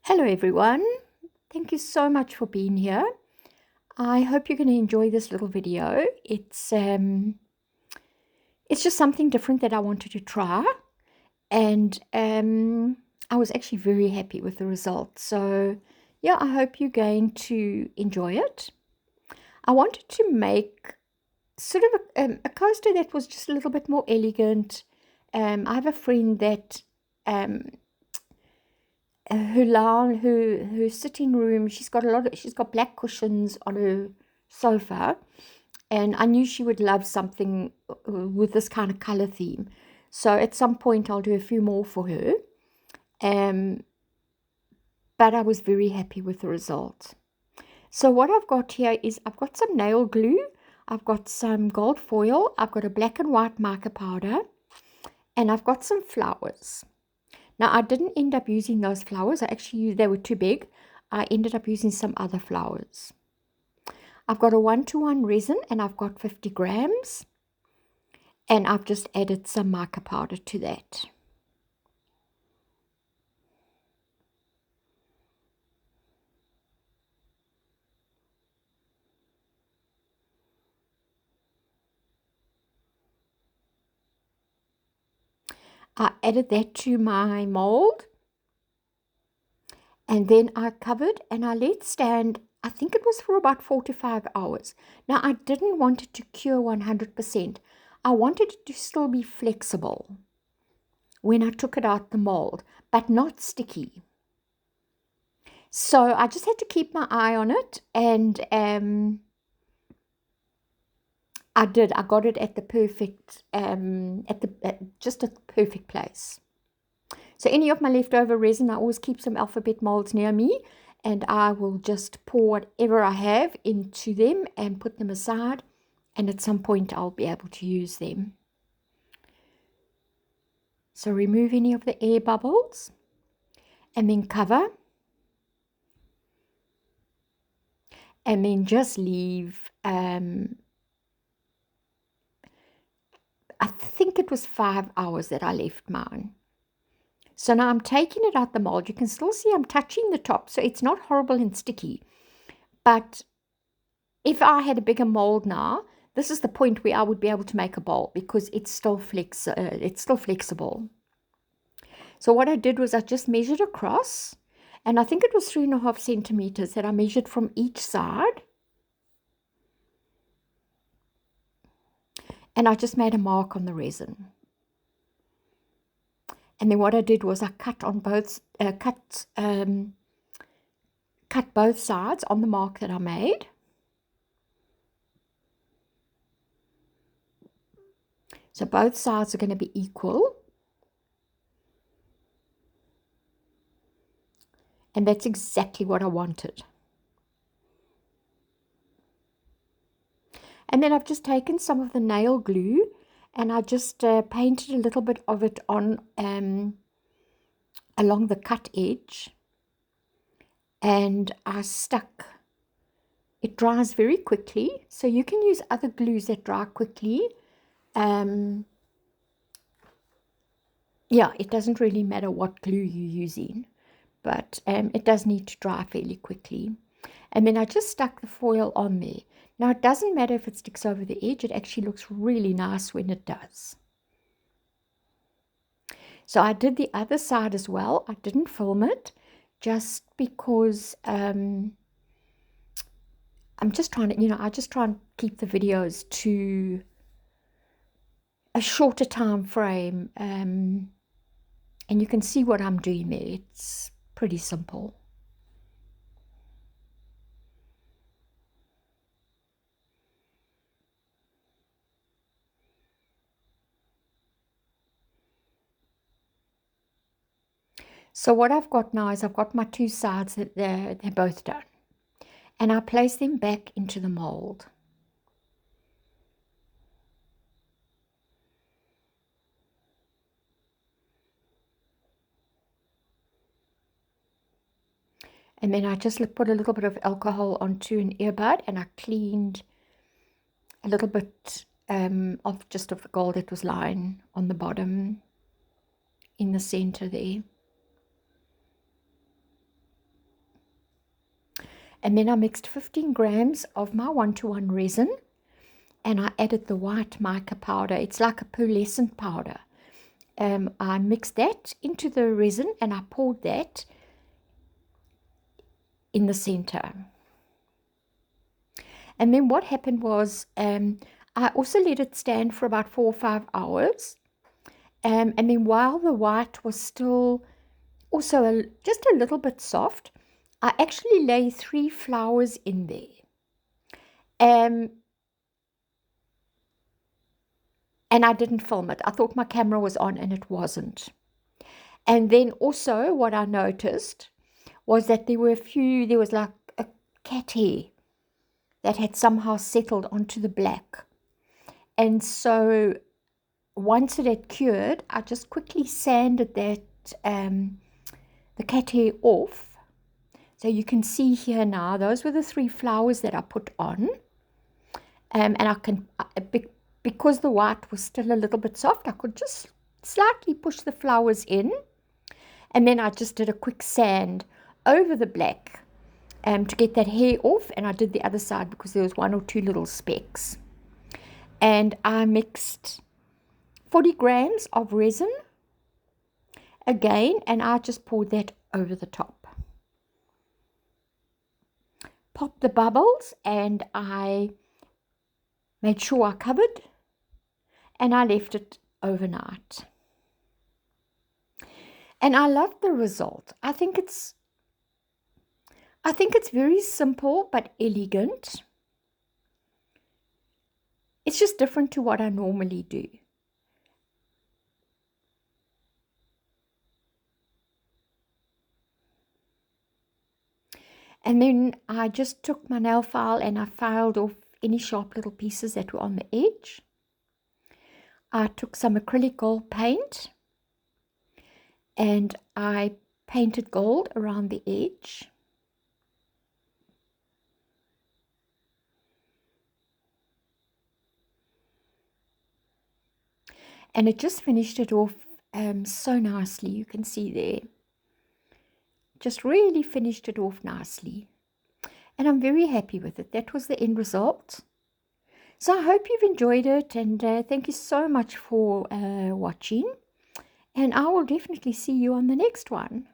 Hello everyone, thank you so much for being here. I hope you're going to enjoy this little video. It's just something different that I wanted to try, and I was actually very happy with the result. So yeah, I hope you're going to enjoy it. I wanted to make sort of a coaster that was just a little bit more elegant. I have a friend that um, her sitting room, she's got black cushions on her sofa, and I knew she would love something with this kind of color theme. So at some point I'll do a few more for her. Um, but I was very happy with the result. So what I've got here is I've got some nail glue, I've got some gold foil, I've got a black and white marker powder, and I've got some flowers. Now, I didn't end up using those flowers. I actually used, they were too big. I ended up using some other flowers. I've got a 1-to-1 resin, and I've got 50 grams. And I've just added some marker powder to that. I added that to my mold. And then I covered and I let stand, I think it was for about 4 to 5 hours. Now, I didn't want it to cure 100%. I wanted it to still be flexible when I took it out the mold, but not sticky. So I just had to keep my eye on it, and I did. I got it at the perfect, just at the perfect place. So any of my leftover resin, I always keep some alphabet molds near me, and I will just pour whatever I have into them and put them aside, and at some point I'll be able to use them. So remove any of the air bubbles, and then cover, and then just leave I think it was 5 hours that I left mine. So now I'm taking it out the mold. You can still see I'm touching the top, so it's not horrible and sticky. But if I had a bigger mold now, this is the point where I would be able to make a bowl because it's still flexible. So what I did was I just measured across, and I think it was 3.5 centimeters that I measured from each side. And I just made a mark on the resin. And then what I did was I cut on both cut both sides on the mark that I made. So both sides are going to be equal. And that's exactly what I wanted. And then I've just taken some of the nail glue, and I just painted a little bit of it on along the cut edge, and I stuck. It dries very quickly, so you can use other glues that dry quickly. Yeah, it doesn't really matter what glue you're using, but it does need to dry fairly quickly. And then I just stuck the foil on there. Now, it doesn't matter if it sticks over the edge. It actually looks really nice when it does. So I did the other side as well. I didn't film it just because I'm just trying to, I just try and keep the videos to a shorter time frame. And you can see what I'm doing there. It's pretty simple. So what I've got now is I've got my two sides that they're both done. And I place them back into the mold. And then I just put a little bit of alcohol onto an earbud, and I cleaned a little bit of the gold that was lying on the bottom in the center there. And then I mixed 15 grams of my 1:1 resin, and I added the white mica powder. It's like a pearlescent powder. I mixed that into the resin, and I poured that in the center. And then what happened was I also let it stand for about 4 or 5 hours. And then while the white was still also just a little bit soft, I actually lay 3 flowers in there. And I didn't film it. I thought my camera was on, and it wasn't. And then also what I noticed was that there was like a cat hair that had somehow settled onto the black. And so once it had cured, I just quickly sanded that the cat hair off. So you can see here now, those were the 3 flowers that I put on. And I can, because the white was still a little bit soft, I could just slightly push the flowers in. And then I just did a quick sand over the black to get that hair off. And I did the other side because there was 1 or 2 little specks. And I mixed 40 grams of resin again, and I just poured that over the top. Popped the bubbles, and I made sure I covered, and I left it overnight. And I love the result. I think it's very simple but elegant. It's just different to what I normally do. And then I just took my nail file and I filed off any sharp little pieces that were on the edge. I took some acrylic gold paint and I painted gold around the edge. And it just finished it off so nicely. You can see there. Just really finished it off nicely. And I'm very happy with it. That was the end result. So I hope you've enjoyed it, and thank you so much for watching. And I will definitely see you on the next one.